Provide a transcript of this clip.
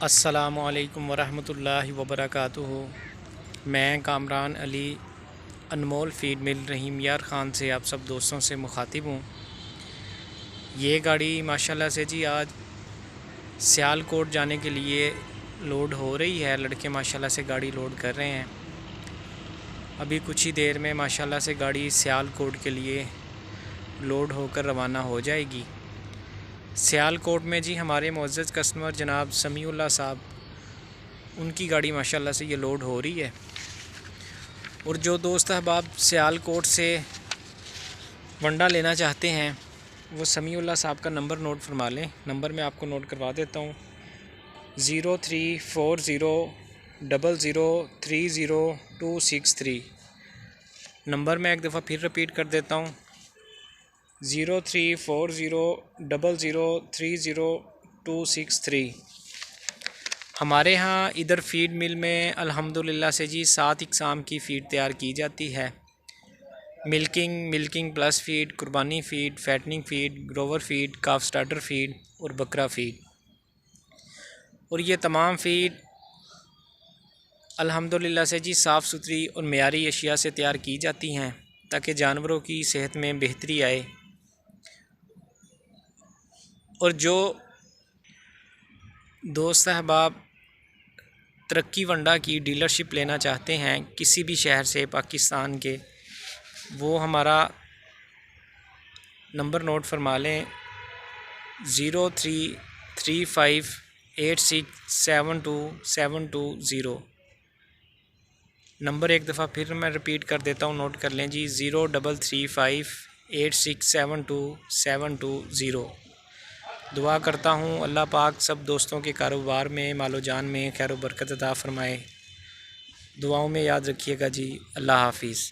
अस्सलामुअलैकुम वरहमतुल्लाहि वबरकातुहू। मैं कामरान अली अनमोल फ़ीड मिल रहीम यार ख़ान से आप सब दोस्तों से मुखातिब हूँ। ये गाड़ी माशाल्लाह से जी आज सियालकोट जाने के लिए लोड हो रही है। लड़के माशाल्लाह से गाड़ी लोड कर रहे हैं। अभी कुछ ही देर में माशाल्लाह से गाड़ी सियालकोट के लिए लोड होकर रवाना हो जाएगी। सियालकोट में जी हमारे मुअज़्ज़ज़ कस्टमर जनाब समीउल्लाह साहब, उनकी गाड़ी माशाल्लाह से ये लोड हो रही है। और जो दोस्त अहबाब सियालकोट से वंडा लेना चाहते हैं वो समीउल्लाह साहब का नंबर नोट फरमा लें। नंबर मैं आपको नोट करवा देता हूँ, 034000300263। नंबर मैं एक दफ़ा फिर रिपीट कर देता हूँ, 034000300263। हमारे यहाँ इधर फ़ीड मिल में अल्हम्दुलिल्लाह से जी 7 इक़साम की फ़ीड तैयार की जाती है। मिल्किंग प्लस फ़ीड, कुर्बानी feed, fattening feed, Grover feed, काफ स्टार्टर फ़ीड और बकरा फ़ीड। और ये तमाम फ़ीड अल्हम्दुलिल्लाह से जी साफ़ सुथरी और मेयारी अशिया से तैयार की जाती हैं ताकि जानवरों की सेहत में बेहतरी आए। और जो दोस्त अहबाब तरक्की वंडा की डीलरशिप लेना चाहते हैं किसी भी शहर से पाकिस्तान के, वो हमारा नंबर नोट फरमा लें, 0335867272 नंबर एक दफ़ा फिर मैं रिपीट कर देता हूँ, नोट कर लें जी, 0335867272 दुआ करता हूँ अल्लाह पाक सब दोस्तों के कारोबार में, मालो जान में खैर बरकत अता फ़रमाए। दुआओं में याद रखिएगा जी। अल्लाह हाफ़िज़।